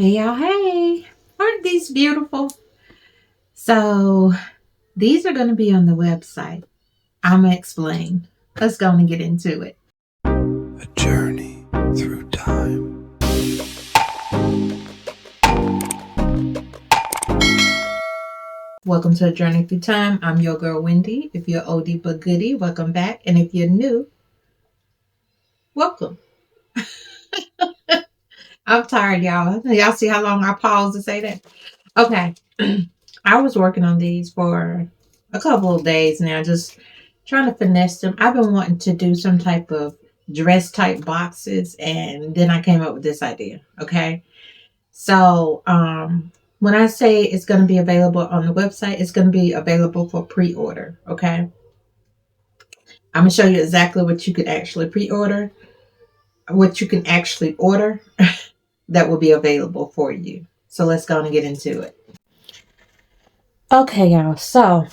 Hey y'all, hey! Aren't these beautiful? So, these are going to be on the website. I'm going to explain. Let's go and get into it. A journey through time. Welcome to A Journey Through Time. I'm your girl, Wendy. If you're oldie but goodie, welcome back. And if you're new, welcome. I'm tired, y'all. Y'all see how long I paused to say that? Okay. I was working on these for a couple of days now, just trying to finesse them. I've been wanting to do some type of dress type boxes, and then I came up with this idea. Okay. So, when I say it's going to be available on the website, it's going to be available for pre-order. Okay. I'm going to show you exactly what you could actually pre-order, what you can actually order that will be available for you. So let's go and get into it. Okay, y'all. So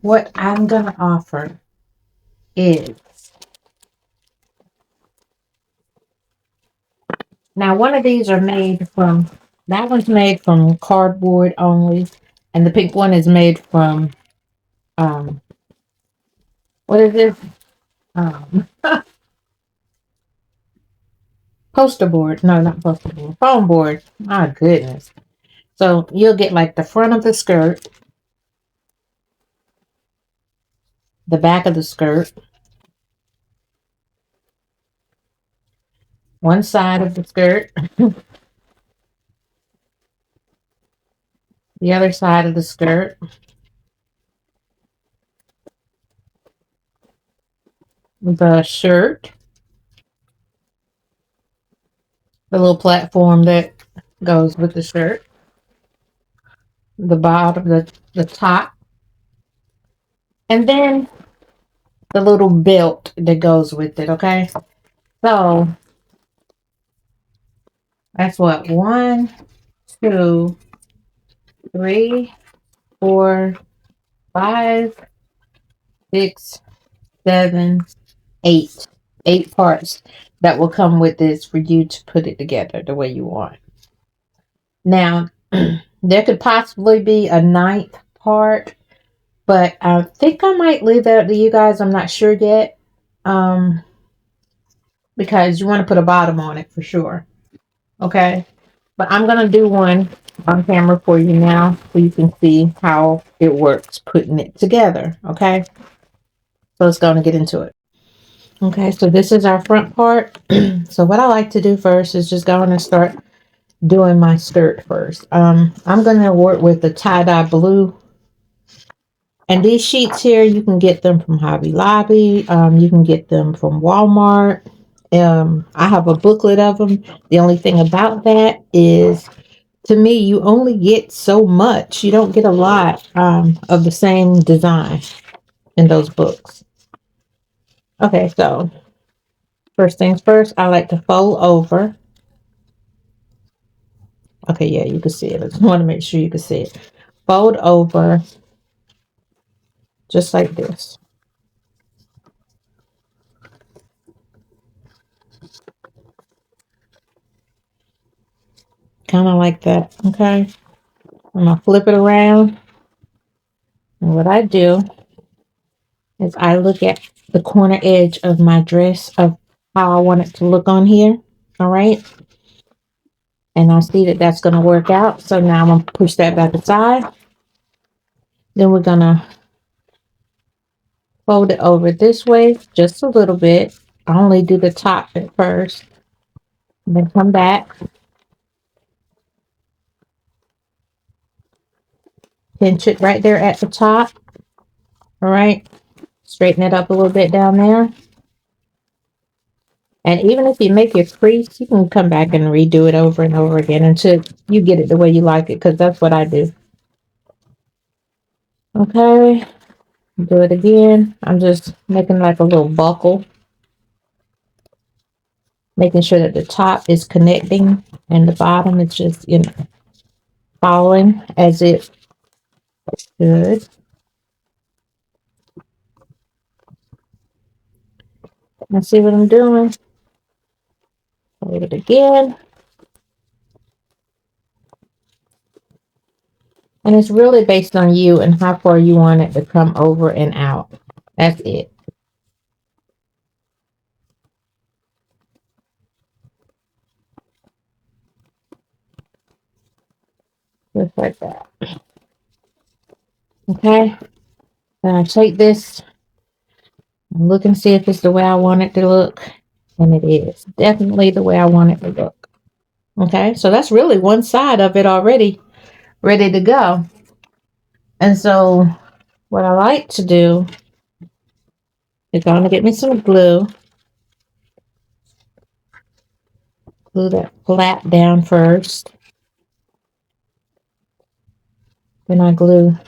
what I'm going to offer is, now one of these are made from, that one's made from cardboard only, and the pink one is made from, um, what is this? Um, Poster board. No, not poster board. Foam board. My goodness. So you'll get like the front of the skirt, the back of the skirt, one side of the skirt, the other side of the skirt, the shirt, the little platform that goes with the shirt, the bottom, the top, and then the little belt that goes with it. Okay. So that's what, 1, 2, 3, 4, 5, 6, 7, 8 parts that will come with this for you to put it together the way you want. Now, there could possibly be a ninth part, but I think I might leave that up to you guys. I'm not sure yet. Because you want to put a bottom on it for sure. Okay. But I'm going to do one on camera for you now so you can see how it works putting it together. Okay. So let's go and get into it. Okay. So this is our front part. So what I like to do first is just go on and start doing my skirt first. I'm going to work with the tie-dye blue. And these sheets here, you can get them from Hobby Lobby. You can get them from Walmart. I have a booklet of them. The only thing about that is, to me, you only get so much. You don't get a lot of the same design in those books. Okay, so first things first, I like to fold over. Okay, yeah, you can see it. I just want to make sure you can see it. Fold over just like this. Kind of like that, okay? I'm going to flip it around. And what I do is I look at the corner edge of my dress of how I want it to look on here. All right. And I see that that's going to work out. So now I'm going to push that back aside. Then we're going to fold it over this way just a little bit. I only do the top at first. Then come back. Pinch it right there at the top. All right. Straighten it up a little bit down there. And even if you make your crease, you can come back and redo it over and over again until you get it the way you like it, because that's what I do. Okay, do it again. I'm just making like a little buckle, making sure that the top is connecting and the bottom is just, following as it should. Let's see what I'm doing. Hold it again. And it's really based on you and how far you want it to come over and out. That's it. Just like that. Okay. Then I take this and look and see if it's the way I want it to look. And it is definitely the way I want it to look. Okay. So that's really one side of it already ready to go. And so what I like to do is I'm going to get me some glue. Glue that flap down first. Then I glue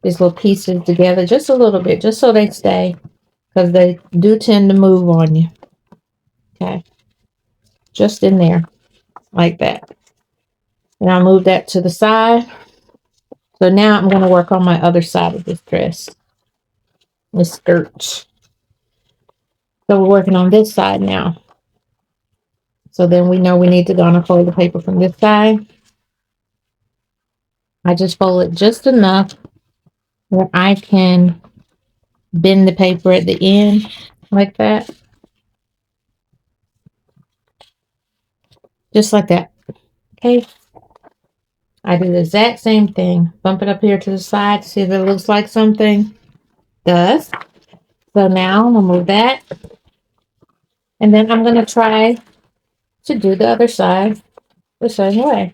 these little pieces together just a little bit, just so they stay, because they do tend to move on you. Okay. Just in there, like that. And I'll move that to the side. So now I'm going to work on my other side of this dress, this skirt. So we're working on this side now. So then we know we need to go and fold the paper from this side. I just fold it just enough where I can bend the paper at the end like that. Just like that. Okay. I do the exact same thing. Bump it up here to the side to see if it looks like something. It does. So now I'm going to move that. And then I'm going to try to do the other side the same way.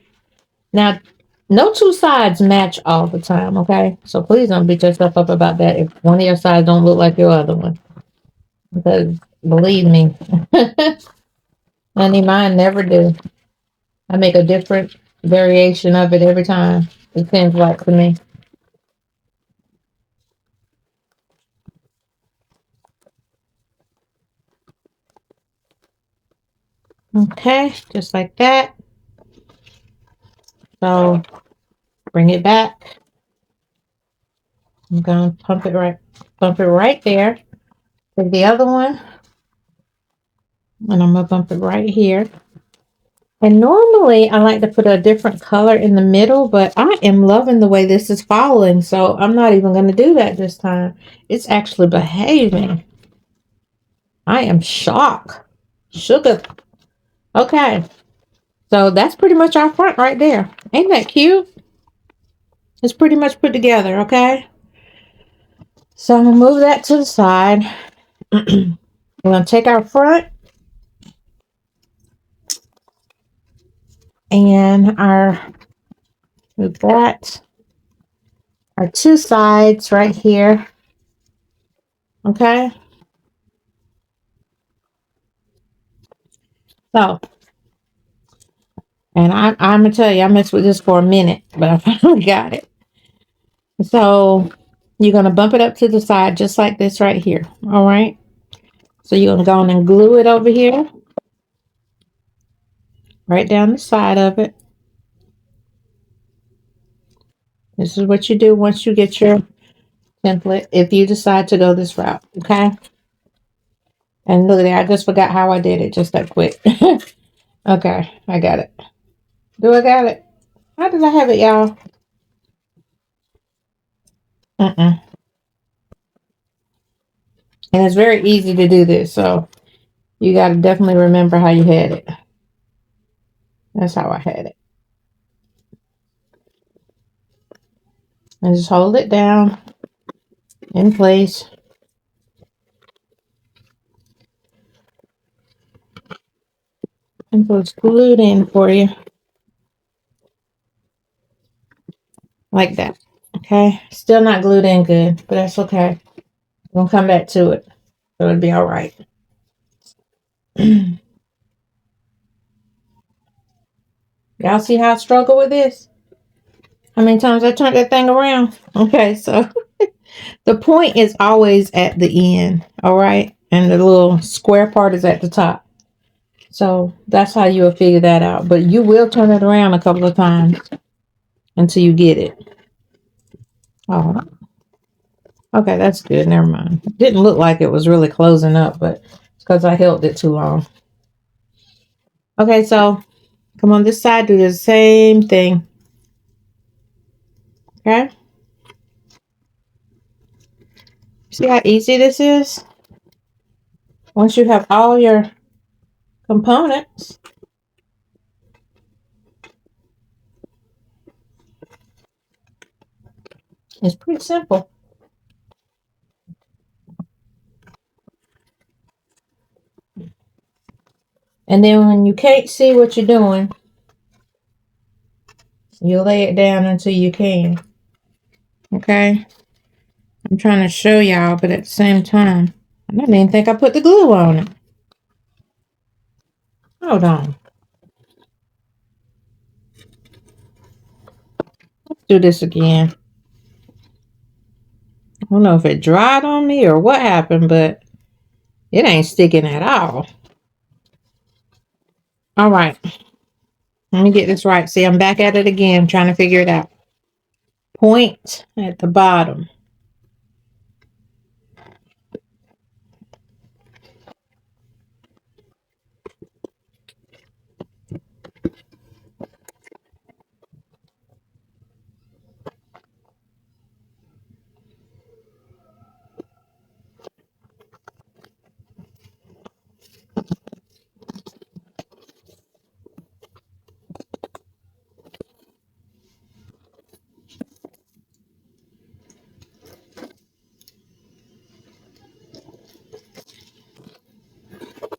Now, no two sides match all the time, okay? So please don't beat yourself up about that if one of your sides don't look like your other one. Because believe me, honey, mine never do. I make a different variation of it every time. It seems like to me. Okay, just like that. So bring it back. I'm gonna bump it right there. Take the other one, and I'm gonna bump it right here. And normally I like to put a different color in the middle, but I am loving the way this is falling, so I'm not even gonna do that this time. It's actually behaving. I am shocked. Sugar. Okay. So that's pretty much our front right there. Ain't that cute? It's pretty much put together, okay? So I'm going to move that to the side. We're going to take our front and move that, our two sides right here, okay? So, and I'm going to tell you, I messed with this for a minute, but I finally got it. So you're going to bump it up to the side just like this right here, all right? So you're going to go on and glue it over here, right down the side of it. This is what you do once you get your template, if you decide to go this route, okay? And look at that, I just forgot how I did it just that quick. Okay, I got it. Do I got it? How did I have it, y'all? And it's very easy to do this, so you got to definitely remember how you had it. That's how I had it. And just hold it down in place. And so it's glued in for you. Like that. Okay? Still not glued in good, but that's okay. We'll come back to it. So it'll be all right. Y'all see how I struggle with this? How many times I turned that thing around? Okay, so the point is always at the end, all right? And the little square part is at the top. So that's how you will figure that out. But you will turn it around a couple of times until you get it. Oh, okay, that's good. Never mind. It didn't look like it was really closing up, but it's because I held it too long. Okay, so come on this side, do the same thing. Okay? See how easy this is? Once you have all your components, it's pretty simple. And then when you can't see what you're doing, you lay it down until you can. Okay? I'm trying to show y'all, but at the same time, I didn't even think I put the glue on it. Hold on. Let's do this again. I don't know if it dried on me or what happened, but it ain't sticking at all. All right. Let me get this right. See, I'm back at it again, trying to figure it out. Point at the bottom.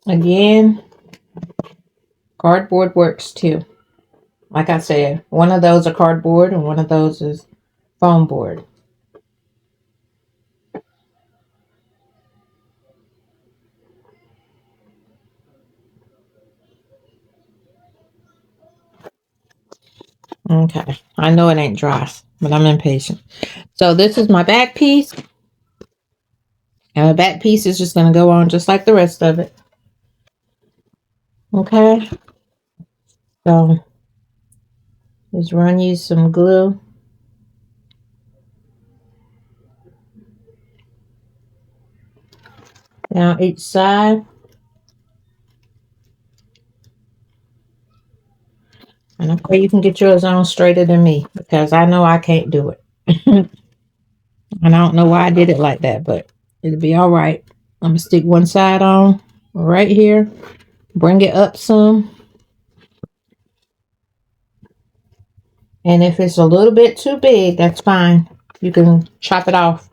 Again, cardboard works too. Like I said, one of those are cardboard and one of those is foam board. Okay, I know it ain't dry, but I'm impatient. So this is my back piece. And my back piece is just going to go on just like the rest of it. Okay. So just run you some glue. Down each side. And I pray you can get yours on straighter than me, because I know I can't do it. And I don't know why I did it like that, but it'll be all right. I'm going to stick one side on right here. Bring it up some. And if it's a little bit too big, that's fine. You can chop it off.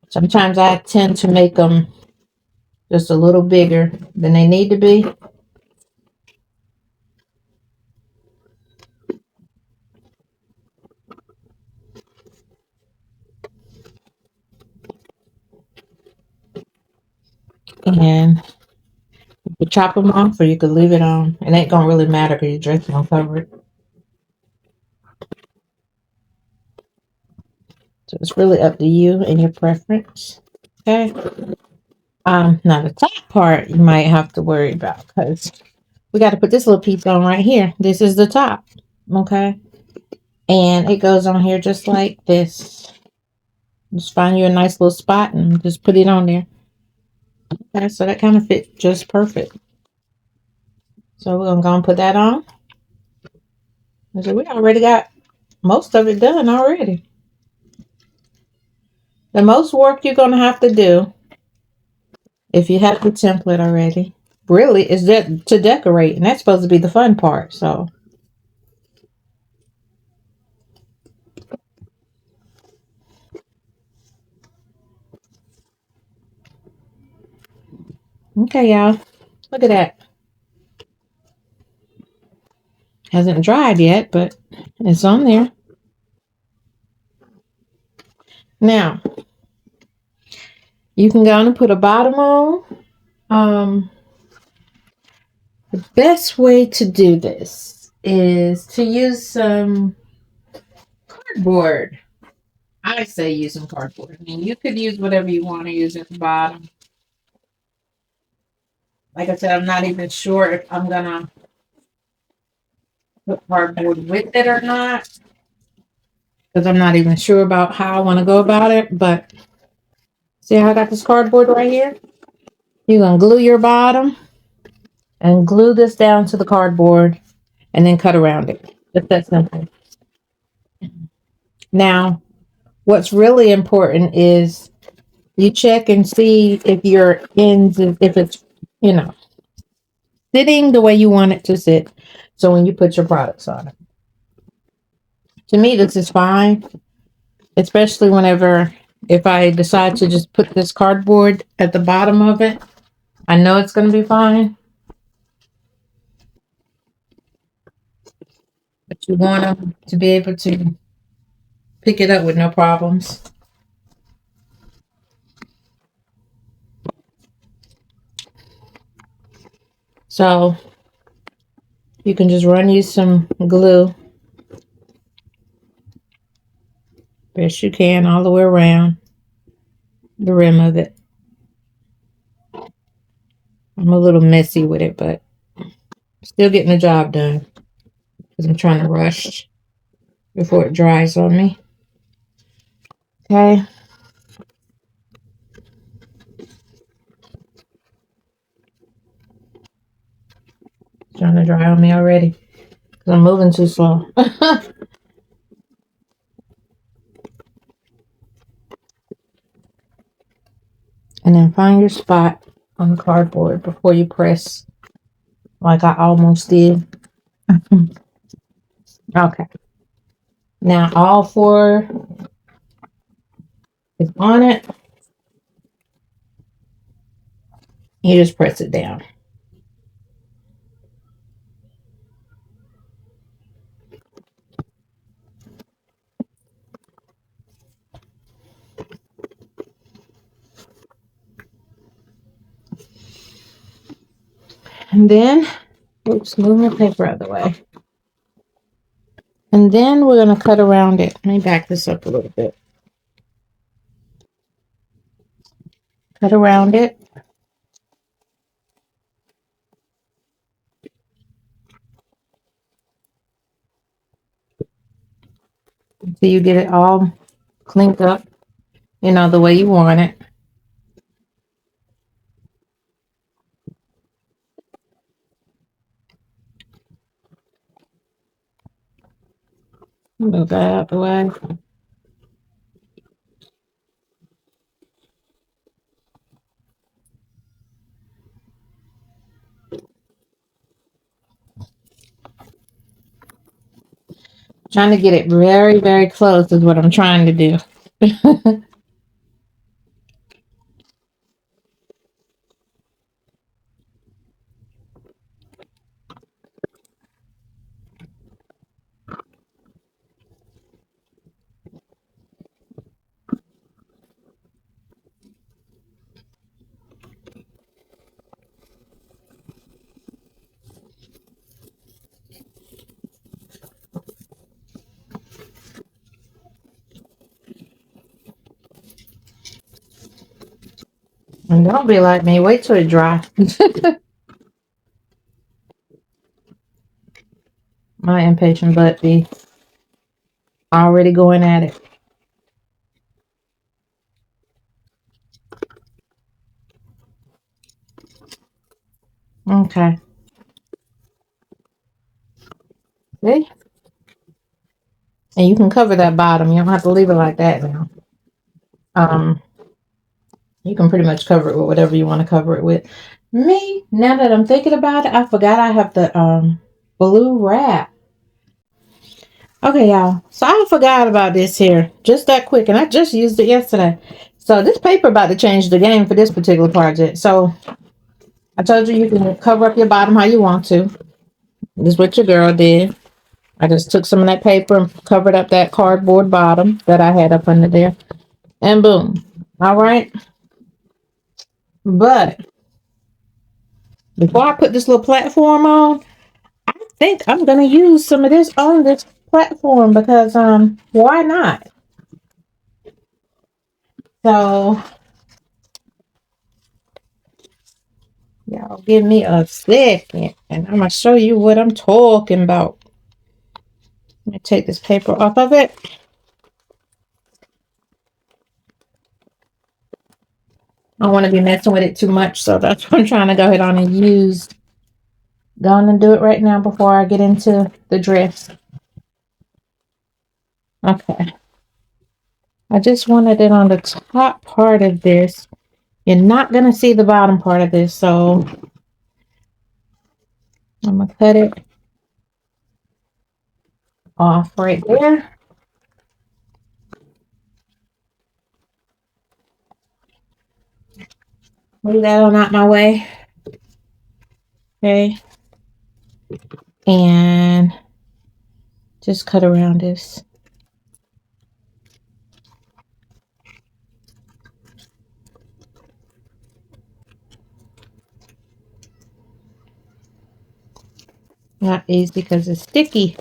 Sometimes I tend to make them just a little bigger than they need to be. And you can chop them off or you can leave it on. It ain't gonna really matter because your dress gonna cover it. So it's really up to you and your preference. Okay. Now the top part you might have to worry about, because we got to put this little piece on right here. This is the top. Okay. And it goes on here just like this. Just find you a nice little spot and just put it on there. Okay, so that kind of fits just perfect. So we're gonna go and put that on. So we already got most of it done already. The most work you're gonna have to do, if you have the template already, really is that to decorate, and that's supposed to be the fun part. So okay, y'all, look at that. Hasn't dried yet, but it's on there. Now you can go on and put a bottom on. The best way to do this is to use some cardboard. I say use some cardboard. I mean, you could use whatever you want to use at the bottom. Like I said, I'm not even sure if I'm gonna put cardboard with it or not, because I'm not even sure about how I want to go about it. But see how I got this cardboard right here? You're gonna glue your bottom and glue this down to the cardboard and then cut around it. Just that simple. Now, what's really important is you check and see if your ends, if it's, you know, sitting the way you want it to sit. So when you put your products on it, to me, this is fine, especially whenever if I decide to just put this cardboard at the bottom of it, I know it's going to be fine. But you want them to be able to pick it up with no problems. So you can just run you some glue, best you can, all the way around the rim of it. I'm a little messy with it, but still getting the job done because I'm trying to rush before it dries on me. Okay. It's trying to dry on me already because I'm moving too slow. And then find your spot on the cardboard before you press like I almost did. Okay. Now all four is on it. You just press it down. And then, oops, move my paper out of the way. And then we're going to cut around it. Let me back this up a little bit. Cut around it. So you get it all cleaned up, you know, the way you want it. Move that out the way. Trying to get it very, very close is what I'm trying to do. And don't be like me. Wait till it dries. My impatient butt be already going at it. Okay. See? And you can cover that bottom. You don't have to leave it like that now. You can pretty much cover it with whatever you want to cover it with. Me, now that I'm thinking about it, I forgot I have the blue wrap. Okay, y'all. So I forgot about this here just that quick, and I just used it yesterday. So this paper about to change the game for this particular project. So I told you can cover up your bottom how you want to. This is what your girl did. I just took some of that paper and covered up that cardboard bottom that I had up under there. And boom. All right. But before I put this little platform on, I think I'm going to use some of this on this platform because why not? So y'all give me a second and I'm going to show you what I'm talking about. Let me take this paper off of it. I don't want to be messing with it too much, so that's what I'm trying to go ahead on and use. Going to do it right now before I get into the dress. Okay. I just wanted it on the top part of this. You're not going to see the bottom part of this, so I'm going to cut it off right there. Move that on out my way. Okay. And just cut around this. Not easy because it's sticky.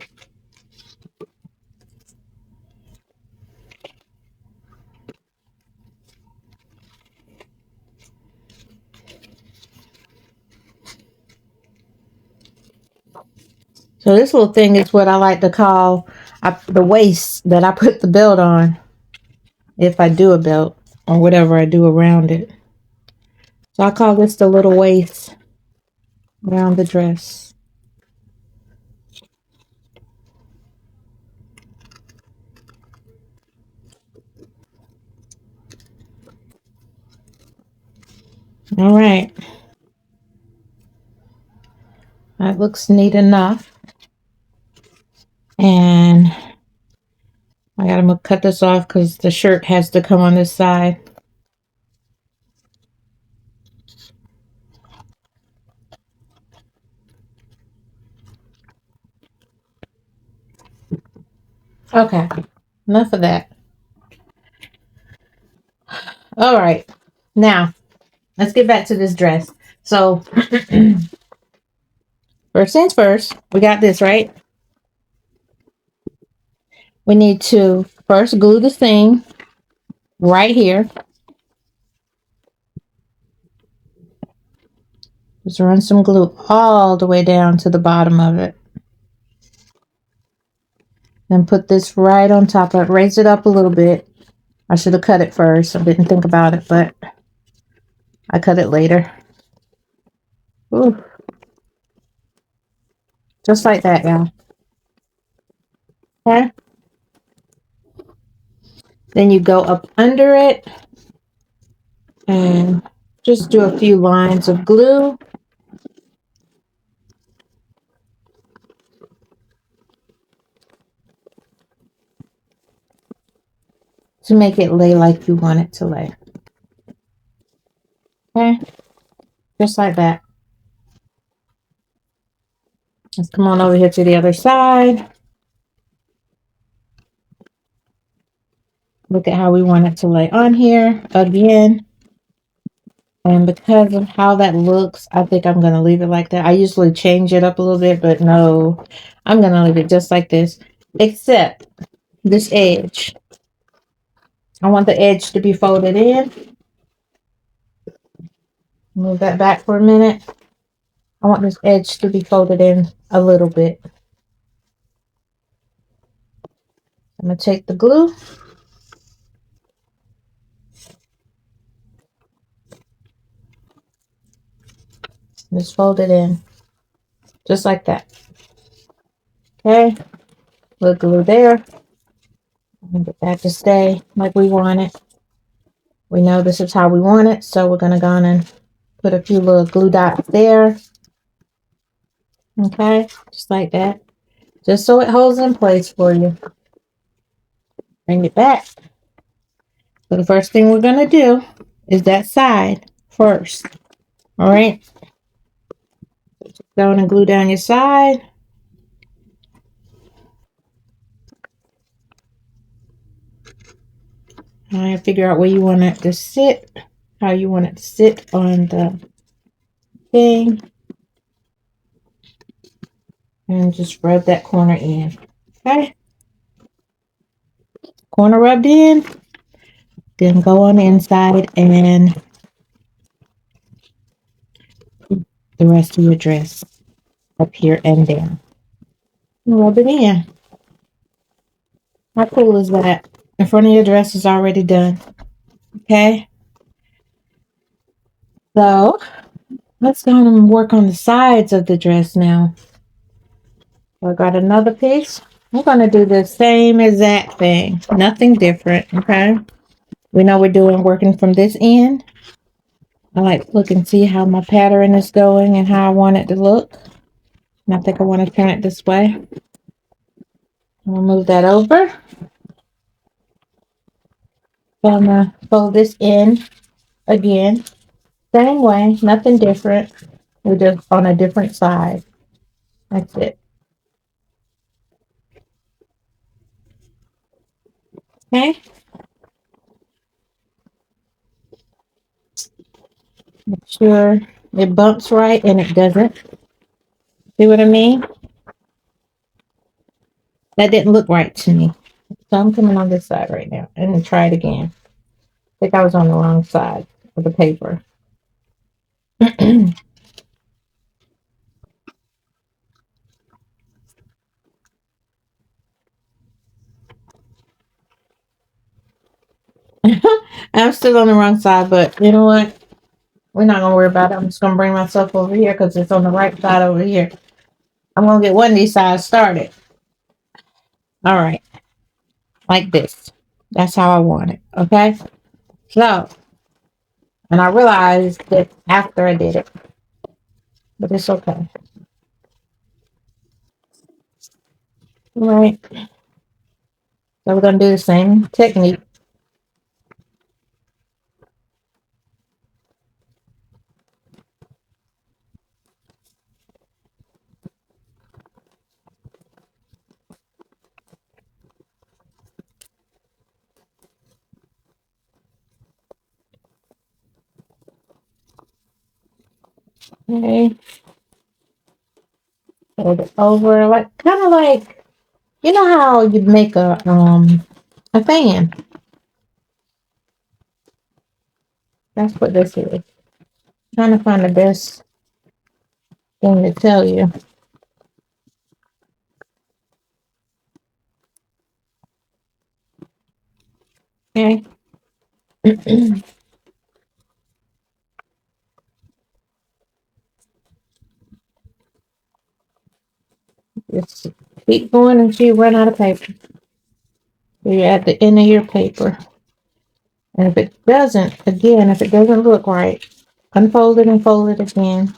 So this little thing is what I like to call the waist that I put the belt on. If I do a belt or whatever I do around it. So I call this the little waist around the dress. All right. That looks neat enough. And I gotta cut this off because the shirt has to come on this side. Okay, enough of that. All right, now let's get back to this dress. So first things first, we got this, right? We need to first glue the seam right here. Just run some glue all the way down to the bottom of it. Then put this right on top of it. Raise it up a little bit. I should have cut it first. I didn't think about it, but I cut it later. Ooh. Just like that, y'all. Okay. Then you go up under it and just do a few lines of glue. To make it lay like you want it to lay. Okay. Just like that. Let's come on over here to the other side. Look at how we want it to lay on here again. And because of how that looks, I think I'm going to leave it like that. I usually change it up a little bit, but no, I'm going to leave it just like this. Except this edge. I want the edge to be folded in. Move that back for a minute. I want this edge to be folded in a little bit. I'm going to take the glue. Just fold it in. Just like that. Okay. Little glue there. Get that to stay like we want it. We know this is how we want it, so we're going to go on and put a few little glue dots there. Okay, just like that. Just so it holds in place for you. Bring it back. So the first thing we're going to do is that side first. All right. Go on and glue down your side. All right, figure out where you want it to sit, how you want it to sit on the thing. And just rub that corner in. Okay. Corner rubbed in. Then go on the inside and the rest of your dress up here and down. Rub it in. How cool is that? The front of your dress is already done. Okay. So let's go and work on the sides of the dress now. So I got another piece. I'm going to do the same exact thing. Nothing different, okay? We know we're doing working from this end. I like to look and see how my pattern is going and how I want it to look. And I think I want to turn it this way. I'll move that over. I'm going to fold this in again. Same way, nothing different. We're just on a different side. That's it. Okay? Make sure it bumps right and it doesn't. See what I mean? That didn't look right to me. So I'm coming on this side right now and try it again. I think I was on the wrong side of the paper. I'm still on the wrong side, but you know what? We're not going to worry about it. I'm just going to bring myself over here because it's on the right side over here. I'm going to get one of these sides started. All right. Like this. That's how I want it. Okay? So, and I realized that after I did it, but it's okay. All right. So we're going to do the same technique. Okay. Fold it over, like kind of like you know how you make a fan. That's what this is. Trying to find the best thing to tell you. Okay. Just keep going until you run out of paper. So you're at the end of your paper. And if it doesn't, again, if it doesn't look right, unfold it and fold it again.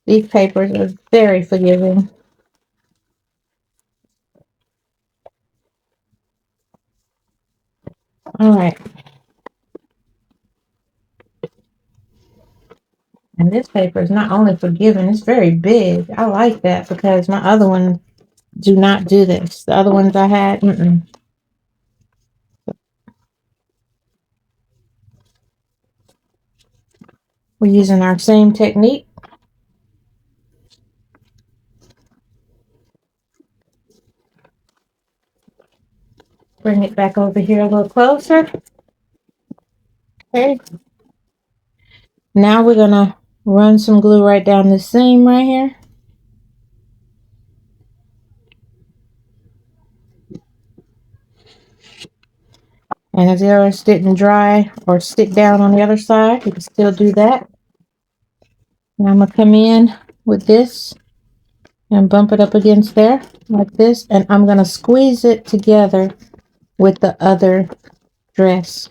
These papers are very forgiving. All right. And this paper is not only forgiving, it's very big. I like that because my other ones do not do this. The other ones I had, we're using our same technique. Bring it back over here a little closer. Okay. Now we're going to run some glue right down the seam right here. And if yours didn't dry or stick down on the other side, you can still do that. And I'm going to come in with this and bump it up against there like this. And I'm going to squeeze it together with the other dress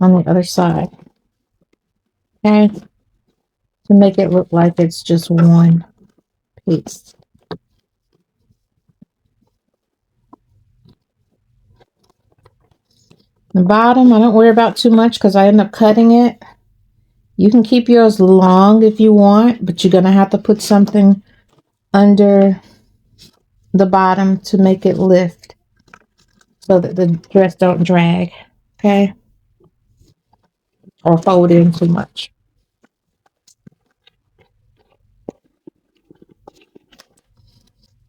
on the other side. Okay? To make it look like it's just one piece. The bottom, I don't worry about too much because I end up cutting it. You can keep yours long if you want, but you're going to have to put something under the bottom to make it lift so that the dress don't drag, okay? Or fold in too much.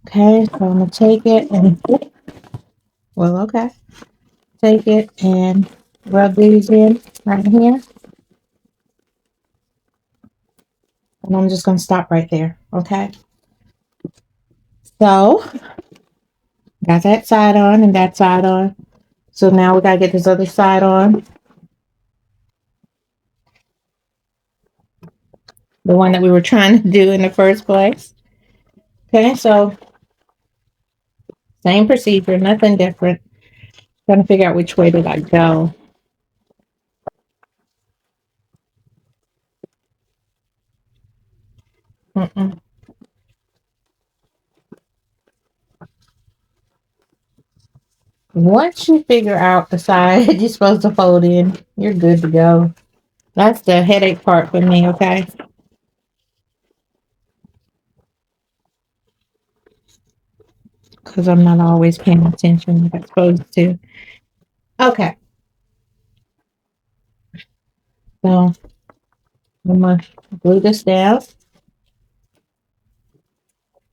Okay, so I'm going to take it and, well, okay. Take it and rub these in right here. And I'm just going to stop right there, okay? So, got that side on and that side on. So now we got to get this other side on. The one that we were trying to do in the first place. Okay, so Same procedure, nothing different. Trying to figure out which way did I go. Mm-mm. Once you figure out the side you're supposed to fold in, you're good to go. That's the headache part for me, okay? Because I'm not always paying attention like I'm supposed to. Okay, so I'm going to glue this down.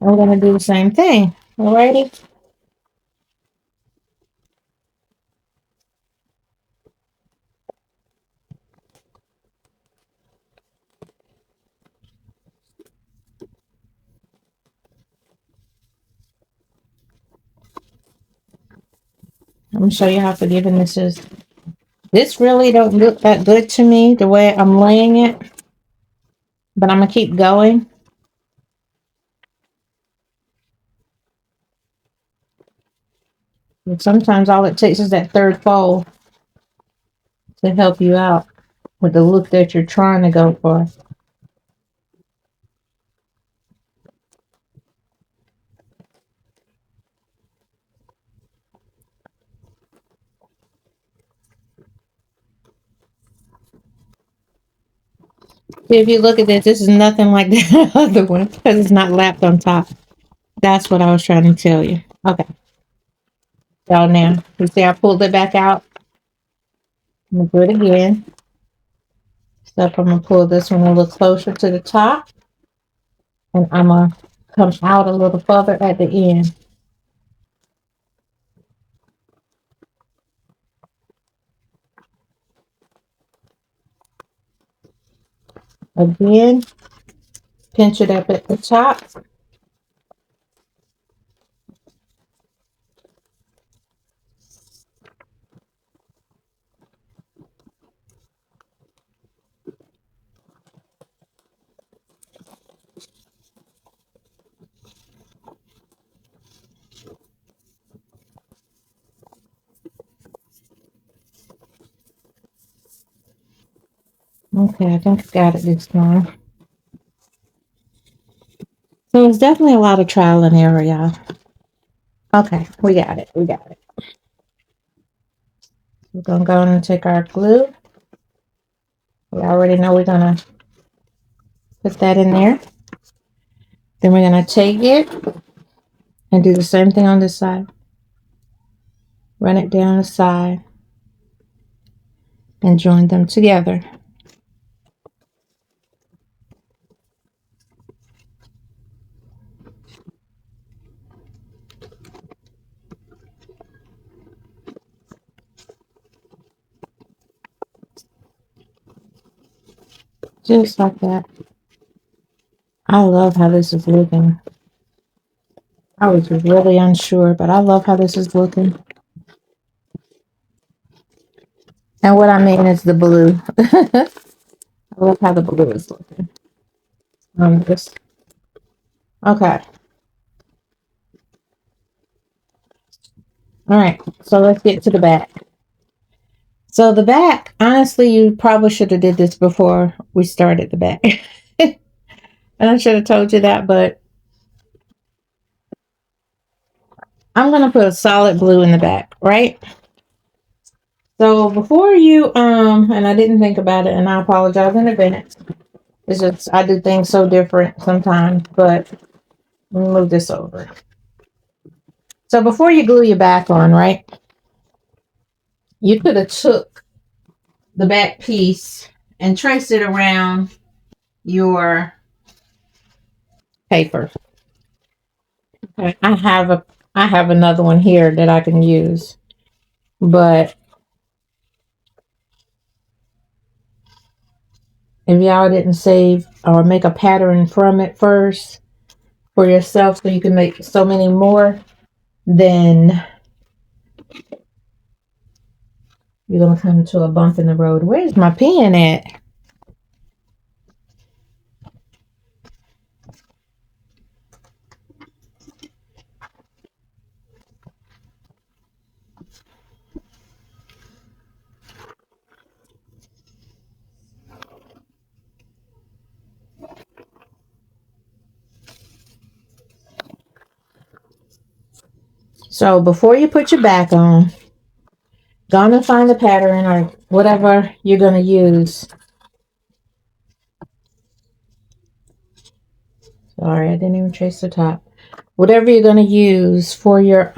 And we're going to do the same thing. Alrighty? I'm going to show you how forgiving this is. This really don't look that good to me, the way I'm laying it. But I'm going to keep going. And sometimes all it takes is that third fold to help you out with the look that you're trying to go for. See, if you look at this, this is nothing like the other one because it's not lapped on top. That's what I was trying to tell you. Okay. So now, you see I pulled it back out. I'm going to do it again. So I'm going to pull this one a little closer to the top. And I'm going to come out a little further at the end. Again, pinch it up at the top. Okay, I think I got it this time. So it's definitely a lot of trial and error, y'all. Okay, we got it. We got it. We're going to go and take our glue. We already know we're going to put that in there. Then we're going to take it and do the same thing on this side. Run it down the side and join them together. Just like that. I love how this is looking. I was really unsure, but I love how this is looking. And what I mean is the blue. I love how the blue is looking. This. Okay. All right. So let's get to the back. So the back, honestly, you probably should have did this before we started the back. And I should have told you that, but I'm going to put a solid blue in the back, right? So before you, and I didn't think about it, and I apologize in advance. It's just, I do things so different sometimes, but let me move this over. So before you glue your back on, right, you could have took the back piece and traced it around your paper. Okay. I have another one here that I can use, but if y'all didn't save or make a pattern from it first for yourself so you can make so many more, then you're going to come to a bump in the road. Where's my pen at? So before you put your back on, go on and find the pattern or whatever you're going to use. Sorry, I didn't even trace the top. Whatever you're going to use for your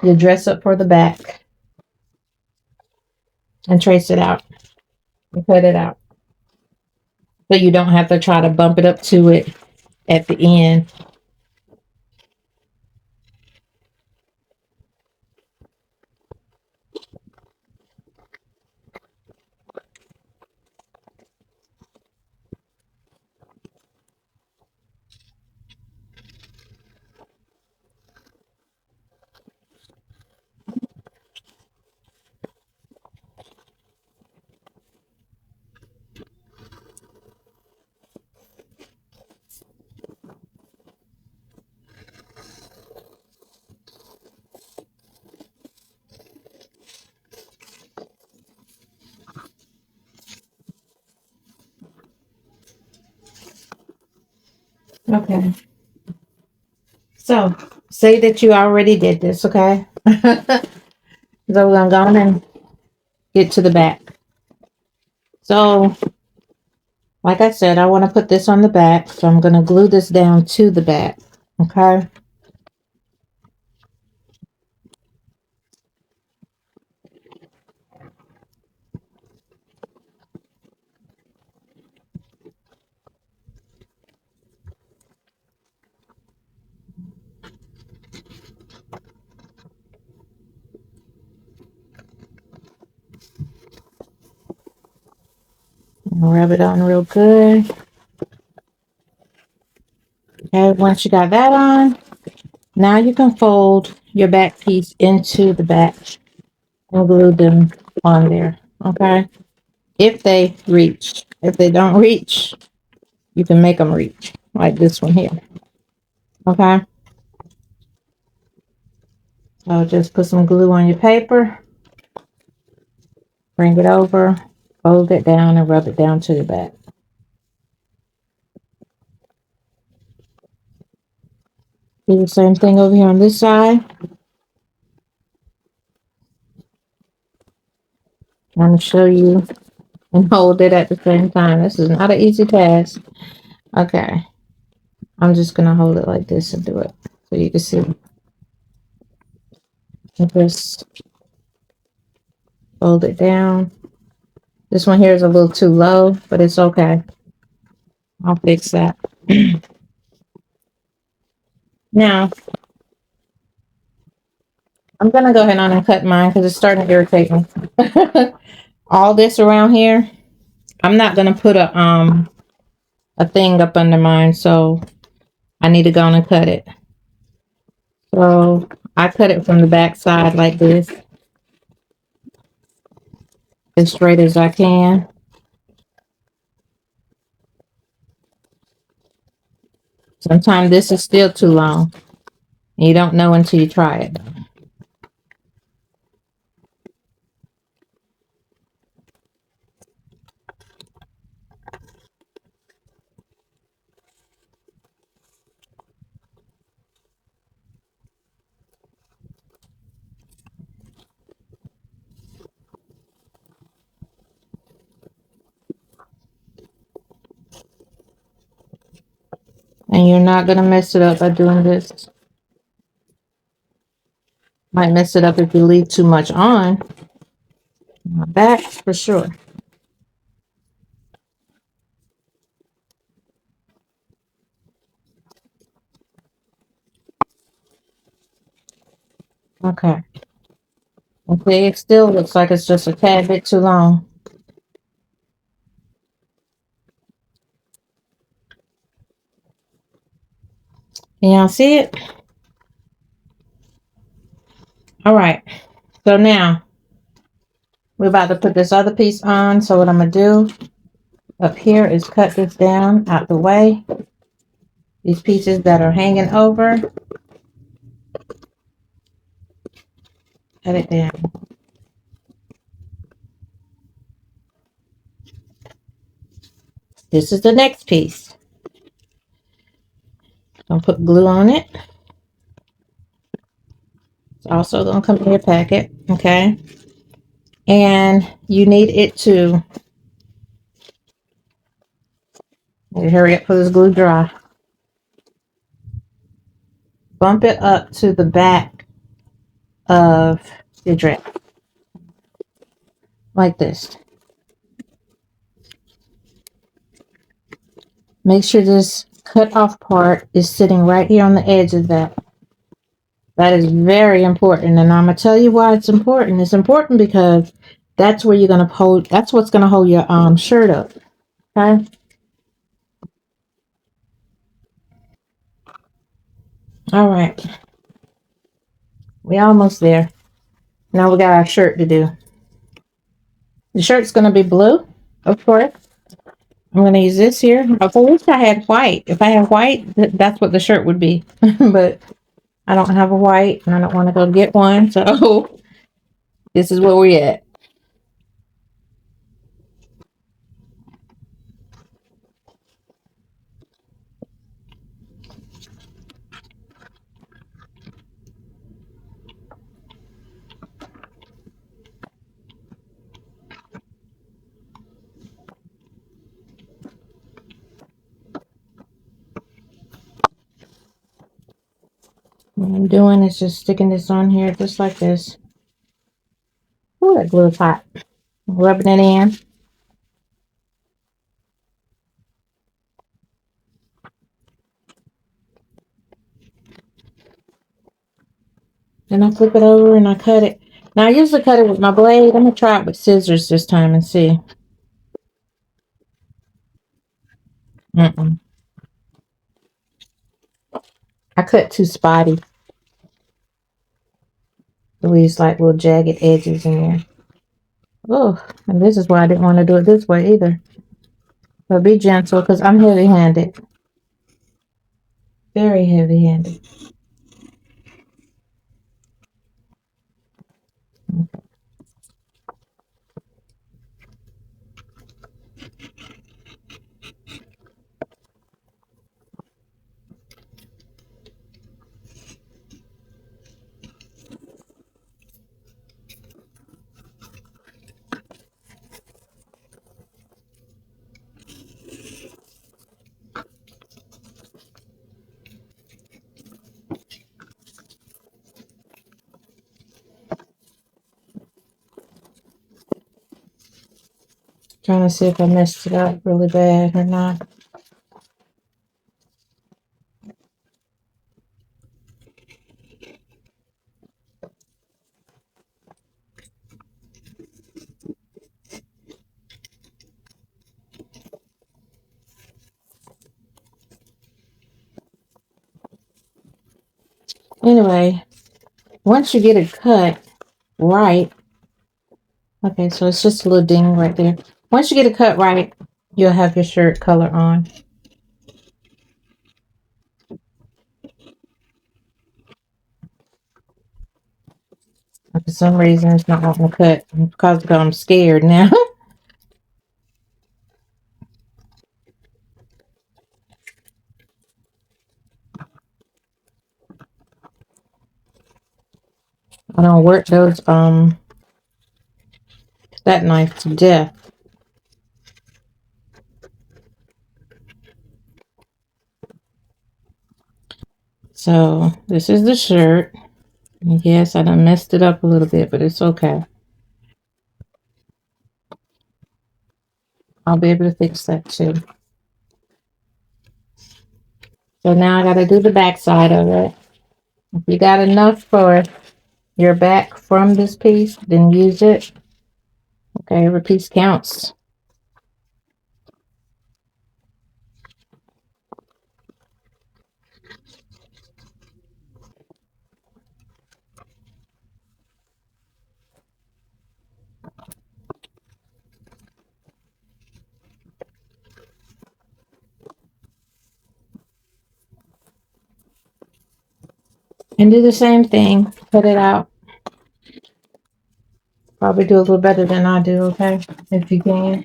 dress up for the back, and trace it out and cut it out. So you don't have to try to bump it up to it at the end. Okay. So say that you already did this, okay? So we're gonna go and get to the back. So like I said, I want to put this on the back, so I'm gonna glue this down to the back, okay? Rub it on real good. Okay, once you got that on, now you can fold your back piece into the back and glue them on there, okay? If they reach. If they don't reach, you can make them reach, like this one here, okay? So just put some glue on your paper, bring it over, fold it down, and rub it down to the back. Do the same thing over here on this side. I'm going to show you and hold it at the same time. This is not an easy task. Okay. I'm just going to hold it like this and do it so you can see. And just fold it down. This one here is a little too low, but it's okay. I'll fix that. Now, I'm going to go ahead on and cut mine because it's starting to irritate me. All this around here, I'm not going to put a thing up under mine, so I need to go on and cut it. So I cut it from the back side like this, as straight as I can. Sometimes this is still too long. You don't know until you try it. And you're not going to mess it up by doing this. Might mess it up if you leave too much on. My back, for sure. Okay. Okay, it still looks like it's just a tad bit too long. Can y'all see it? All right. So now we're about to put this other piece on. So what I'm going to do up here is cut this down out the way. These pieces that are hanging over, cut it down. This is the next piece. I'll put glue on it. It's also going to come in your packet, okay? And you need it to hurry up for this glue dry. Bump it up to the back of your dress, like this. Make sure this cut off part is sitting right here on the edge of that. That is very important, and I'm gonna tell you why it's important. It's important because that's where you're gonna hold. That's what's gonna hold your shirt up. Okay. All right. We're almost there. Now we got our shirt to do. The shirt's gonna be blue, of course. I'm gonna use this here. I wish I had white. If I had white, that's what the shirt would be. But I don't have a white, and I don't want to go get one. So this is where we're at. What I'm doing is just sticking this on here just like this. Oh, that glue is hot. Rubbing it in. Then I flip it over and I cut it. Now I usually cut it with my blade. I'm going to try it with scissors this time and see. I cut too spotty. It leaves like little jagged edges in there. Oh, and this is why I didn't want to do it this way either. But be gentle because I'm heavy-handed. Very heavy-handed. Trying to see if I messed it up really bad or not. Anyway, once you get it cut right, okay, so it's just a little ding right there. Once you get it cut right, you'll have your shirt color on. For some reason, it's not wanting to cut because I'm scared now. I don't work those that knife to death. So this is the shirt. Yes, I done messed it up a little bit, but it's okay. I'll be able to fix that too. So now I got to do the back side of it. If you got enough for your back from this piece, then use it. Okay, every piece counts. And do the same thing. Cut it out. Probably do a little better than I do, okay? If you can.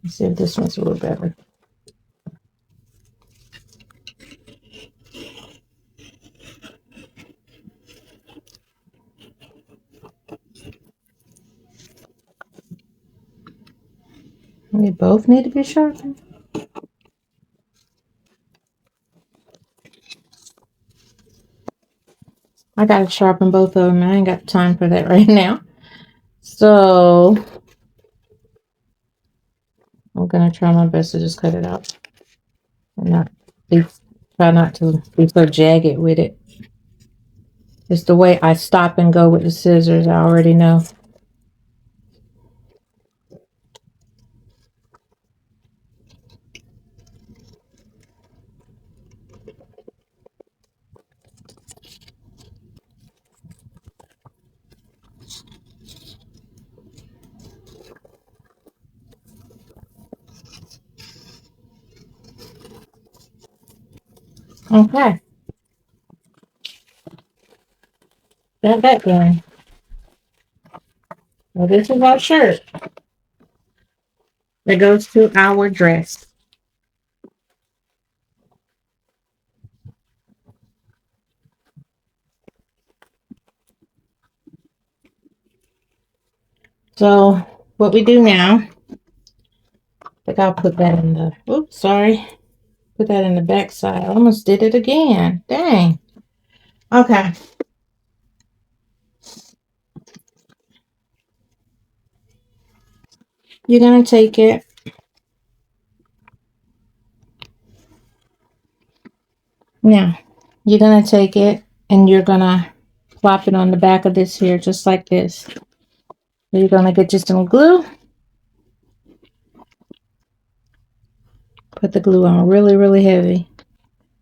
Let's see if this one's a little better. They both need to be sharpened. I gotta sharpen both of them. I ain't got time for that right now. So I'm gonna try my best to just cut it out and not be, try not to be so jagged with it. It's the way I stop and go with the scissors. I already know. Okay, got that going. Well, this is our shirt that goes to our dress. So what we do now, I think I'll put that in the, oops, sorry. Put that in the back side. I almost did it again. Dang. Okay. You're going to take it. Now, you're going to take it and you're going to plop it on the back of this here, just like this. So you're going to get you some glue. Put the glue on really, really heavy,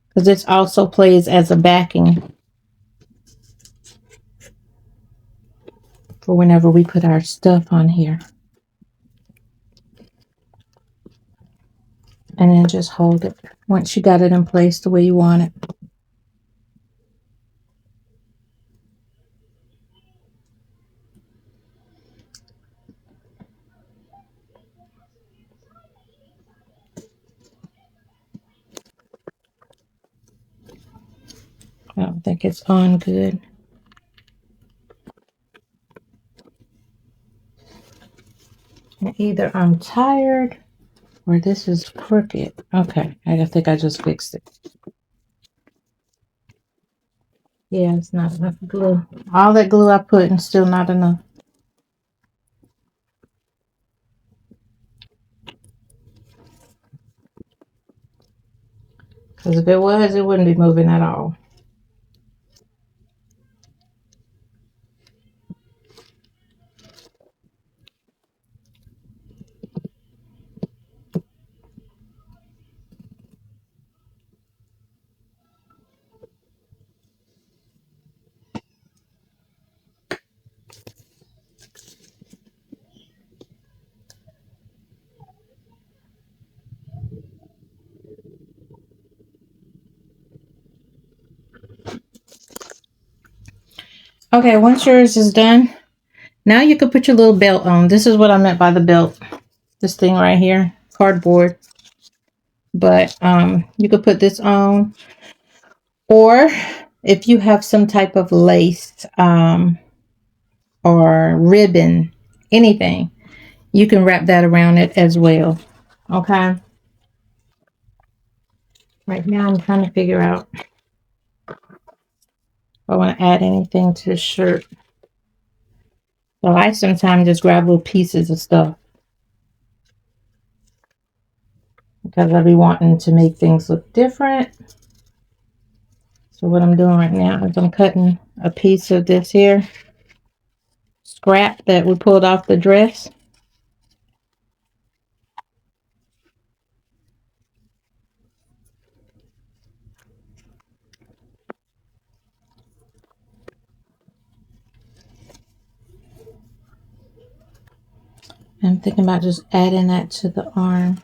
because this also plays as a backing for whenever we put our stuff on here. And then just hold it once you got it in place the way you want it. I don't think it's on good. And either I'm tired or this is crooked. Okay, I think I just fixed it. Yeah, it's not enough glue. All that glue I put and still not enough. Because if it was, it wouldn't be moving at all. Okay, once yours is done, now you can put your little belt on. This is what I meant by the belt. This thing right here, cardboard. But you could put this on, or if you have some type of lace or ribbon, anything, you can wrap that around it as well. Okay. Right now I'm trying to figure out if I want to add anything to the shirt. So I sometimes just grab little pieces of stuff because I be wanting to make things look different. So what I'm doing right now is I'm cutting a piece of this here scrap that we pulled off the dress. I'm thinking about just adding that to the arm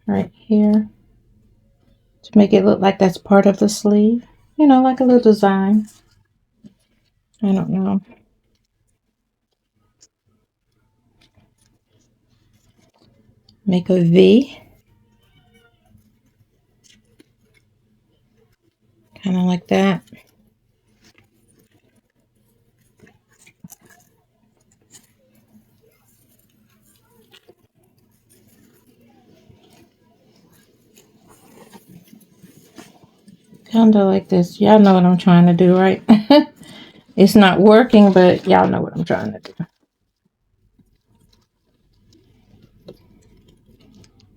right here to make it look like that's part of the sleeve. You know, like a little design. I don't know. Make a V. Kind of like that. Kind of like this. Y'all know what I'm trying to do, right? It's not working, but y'all know what I'm trying to do.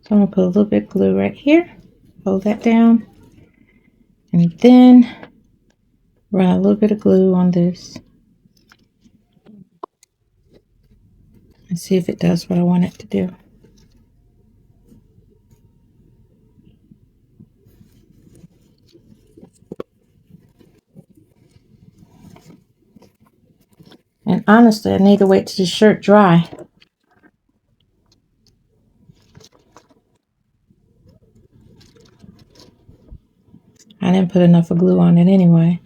So I'm going to put a little bit of glue right here. Hold that down. And then run a little bit of glue on this. And see if it does what I want it to do. And honestly, I need to wait till the shirt dry. I didn't put enough of glue on it anyway.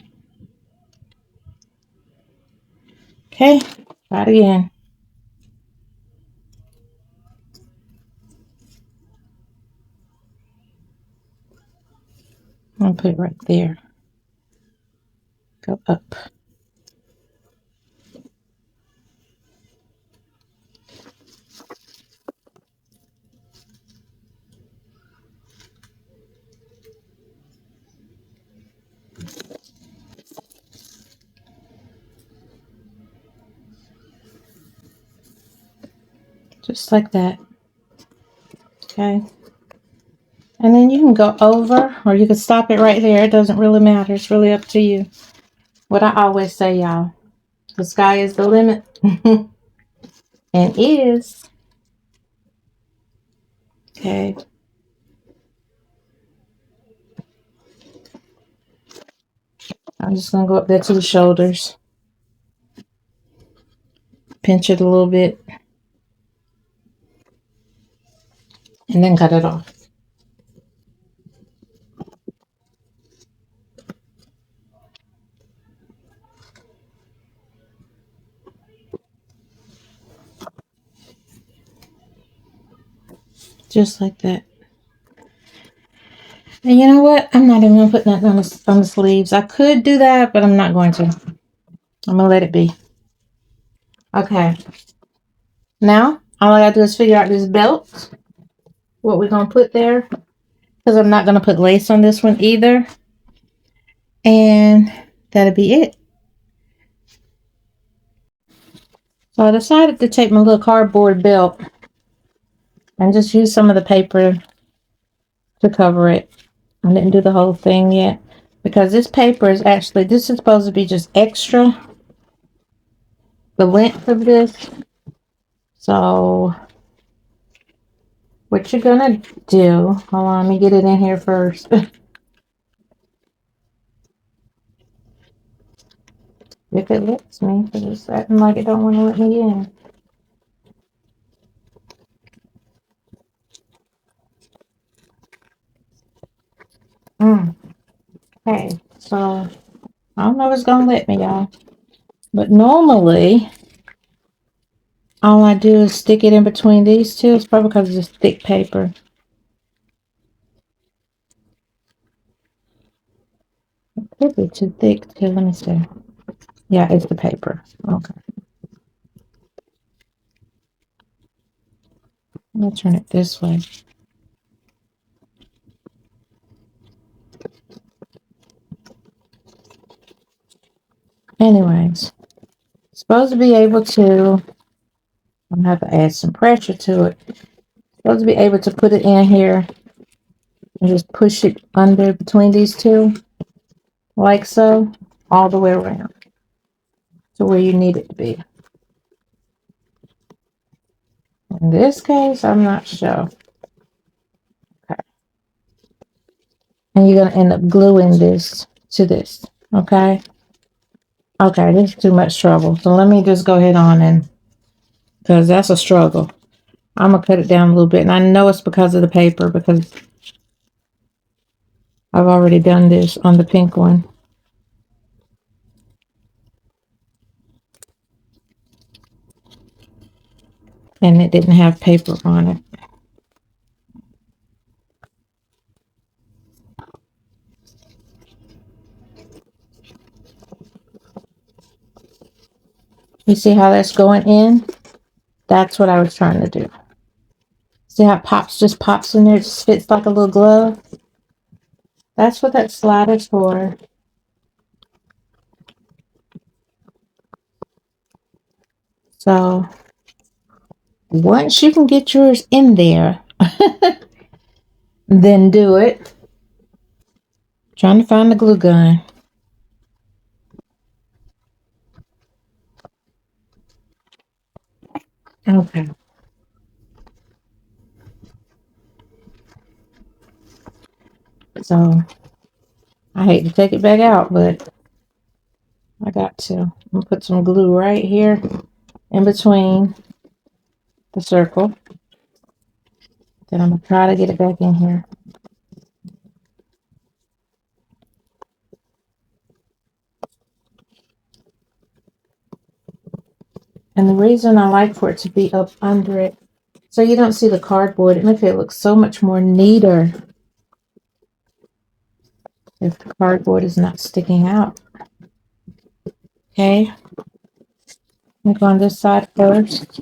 Okay, try it again. I'm going to put it right there. Go up. Just like that. Okay. And then you can go over or you can stop it right there. It doesn't really matter. It's really up to you. What I always say, y'all, the sky is the limit. And is. Okay. I'm just going to go up there to the shoulders. Pinch it a little bit. And then cut it off. Just like that. And you know what? I'm not even going to put nothing on the sleeves. I could do that, but I'm not going to. I'm going to let it be. Okay. Now, all I got to do is figure out this belt. What we're going to put there. Because I'm not going to put lace on this one either. And that'll be it. So I decided to take my little cardboard belt and just use some of the paper to cover it. I didn't do the whole thing yet because this paper is actually, this is supposed to be just extra, the length of this. So what you're gonna do, hold on, let me get it in here first. If it lets me, because it's acting like it don't want to let me in. Okay, so I don't know if it's gonna let me, y'all. But normally, all I do is stick it in between these two. It's probably because it's just thick paper. It could be too thick too. Let me see. Yeah, it's the paper. Okay. Let me turn it this way. Anyways, supposed to be able to, I'm gonna have to add some pressure to it. Supposed to be able to put it in here and just push it under between these two, like so, all the way around to where you need it to be. In this case, I'm not sure. Okay. And you're gonna end up gluing this to this, okay? Okay, this is too much trouble. So let me just go ahead on and, because that's a struggle. I'm gonna cut it down a little bit. And I know it's because of the paper, because I've already done this on the pink one. And it didn't have paper on it. You see how that's going in? That's what I was trying to do. See how it pops, just pops in there, just fits like a little glove? That's what that slider's for. So once you can get yours in there, then do it. Trying to find the glue gun. Okay. So I hate to take it back out, but I got to. I'm gonna put some glue right here in between the circle. Then I'm gonna try to get it back in here. And the reason I like for it to be up under it, so you don't see the cardboard, it makes it look so much more neater if the cardboard is not sticking out. Okay, I'm go on this side first.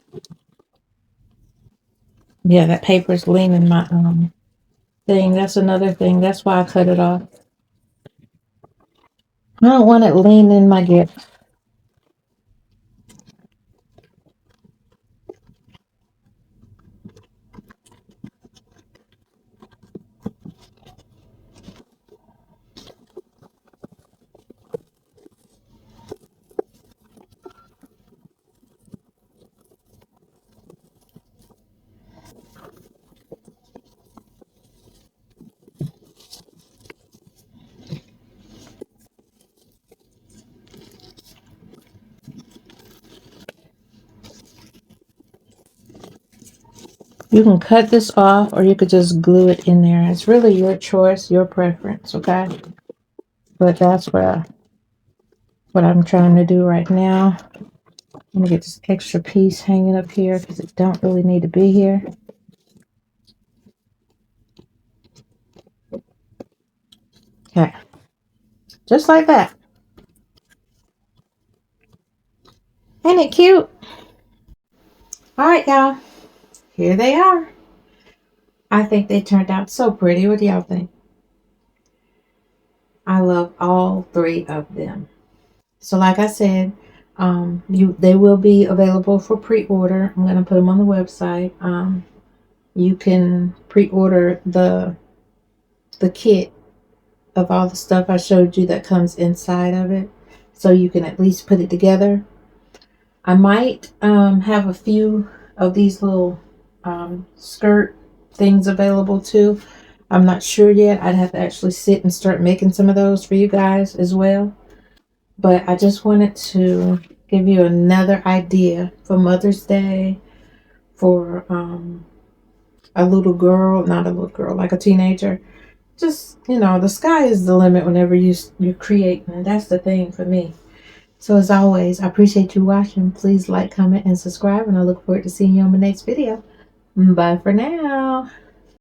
Yeah, that paper is leaning my thing. That's another thing. That's why I cut it off. I don't want it leaning my gift. You can cut this off or you could just glue it in there. It's really your choice, your preference, okay? But that's what I'm trying to do right now. I'm gonna get this extra piece hanging up here because it don't really need to be here. Okay, just like that. Ain't it cute? All right, y'all. Here they are. I think they turned out so pretty. What do y'all think? I love all three of them. So like I said, they will be available for pre-order. I'm gonna put them on the website. You can pre-order the kit of all the stuff I showed you that comes inside of it, so you can at least put it together. I might have a few of these little skirt things available too. I'm not sure yet. I'd have to actually sit and start making some of those for you guys as well. But I just wanted to give you another idea for Mother's Day, for a little girl, not a little girl, like a teenager. Just, the sky is the limit whenever you're creating. And that's the thing for me. So as always, I appreciate you watching. Please like, comment, and subscribe. And I look forward to seeing you on my next video. Bye for now.